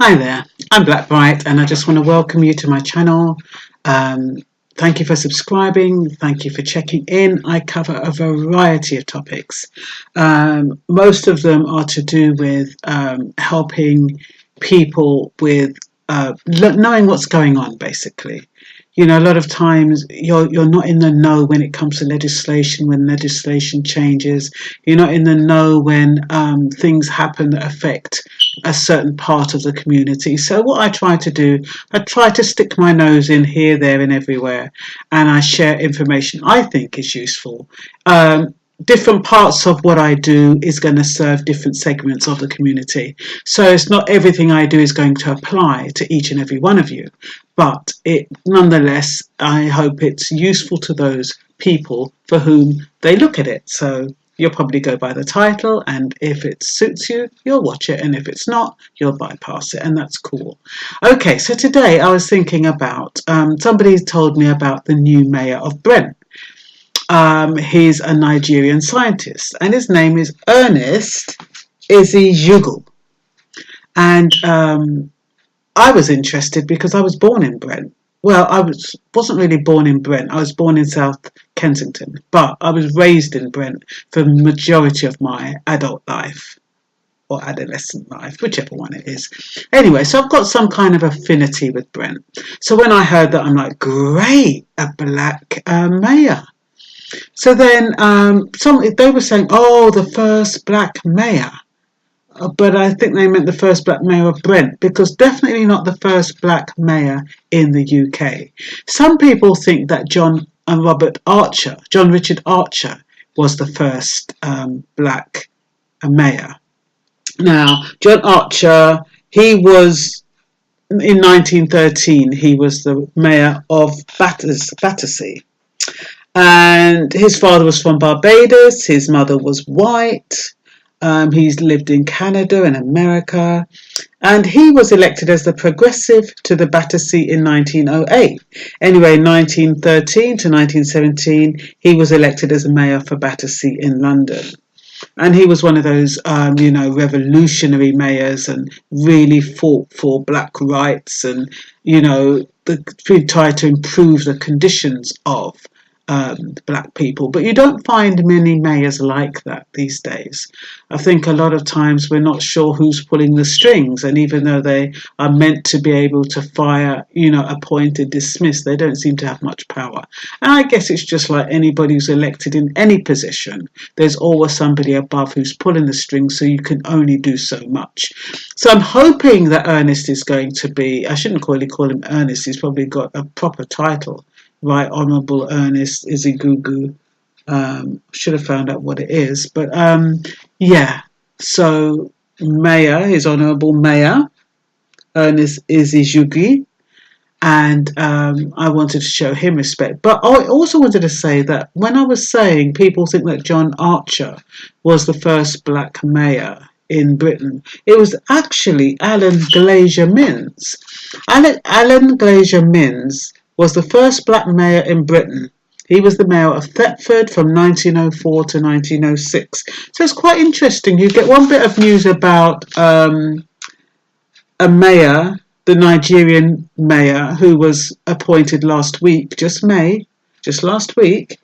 Hi there, I'm Black Bright and I just want to welcome you to my channel. Thank you for subscribing, thank you for checking in. I cover a variety of topics. Most of them are to do with helping people with knowing what's going on, basically. You know, a lot of times you're not in the know when it comes to legislation, when legislation changes. You're not in the know when things happen that affect a certain part of the community. So what I try to do, I try to stick my nose in here, there and everywhere, and I share information I think is useful. Different parts of what I do is going to serve different segments of the community. So it's not everything I do is going to apply to each and every one of you, but nonetheless, I hope it's useful to those people for whom they look at it. So you'll probably go by the title, and if it suits you, you'll watch it, and if it's not, you'll bypass it, and that's cool. Okay, so today I was thinking about, somebody told me about the new mayor of Brent. He's a Nigerian scientist, and his name is Ernest Ezeajughi. And I was interested because I was born in Brent. Well, wasn't really born in Brent. I was born in South Kensington, but I was raised in Brent for the majority of my adult life or adolescent life, whichever one it is. Anyway, so I've got some kind of affinity with Brent. So when I heard that, I'm like, great, a black mayor. So then they were saying, oh, the first black mayor. But I think they meant the first black mayor of Brent, because definitely not the first black mayor in the UK. Some people think that John Richard Archer was the first black mayor. Now, John Archer, he was, in 1913, he was the mayor of Battersea. And his father was from Barbados, his mother was white. He's lived in Canada and America, and he was elected as the progressive to the Battersea in 1908. Anyway, 1913 to 1917, he was elected as a mayor for Battersea in London. And he was one of those, revolutionary mayors, and really fought for black rights, and, tried to improve the conditions of black people. But you don't find many mayors like that these days. I think a lot of times we're not sure who's pulling the strings, and even though they are meant to be able to fire, appoint and dismiss, they don't seem to have much power. And I guess it's just like anybody who's elected in any position. There's always somebody above who's pulling the strings, so you can only do so much. So I'm hoping that Ernest is going to be, I shouldn't call him Ernest, he's probably got a proper title. Right Honourable Ernest Ezeajughi. Should have found out what it is. But yeah, so Mayor, His Honourable Mayor, Ernest Ezeajughi. And I wanted to show him respect. But I also wanted to say that when I was saying people think that John Archer was the first black mayor in Britain, it was actually Alan Glaisyer-Minns. Alan Glaisyer-Minns was the first black mayor in Britain. He was the mayor of Thetford from 1904 to 1906. So it's quite interesting. You get one bit of news about a mayor, the Nigerian mayor, who was appointed last week, just last week,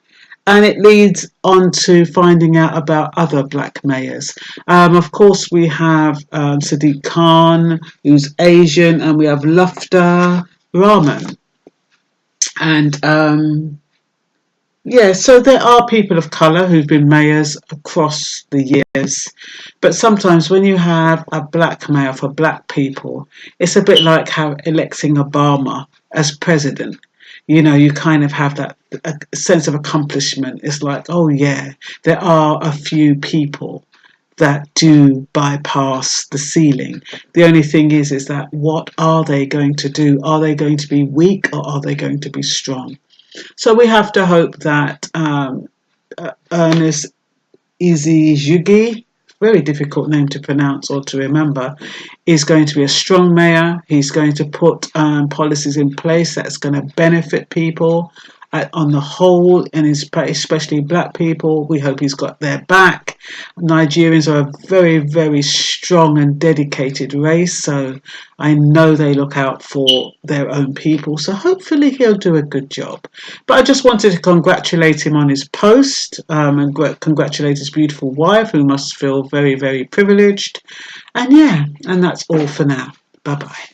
and it leads on to finding out about other black mayors. Of course, we have Sadiq Khan, who's Asian, and we have Lufta Rahman. And so there are people of colour who've been mayors across the years, but sometimes when you have a black mayor for black people, it's a bit like how electing Obama as president. You kind of have that sense of accomplishment. It's like, oh yeah, there are a few people that do bypass the ceiling. The only thing is that what are they going to do? Are they going to be weak, or are they going to be strong? So we have to hope that Ernest Ezeajughi, very difficult name to pronounce or to remember, is going to be a strong mayor. He's going to put policies in place that's going to benefit people. on the whole, and especially black people. We hope he's got their back. Nigerians are a very, very strong and dedicated race, so I know they look out for their own people. So hopefully he'll do a good job. But I just wanted to congratulate him on his post, and congratulate his beautiful wife, who must feel very, very privileged. And yeah, and that's all for now. Bye-bye.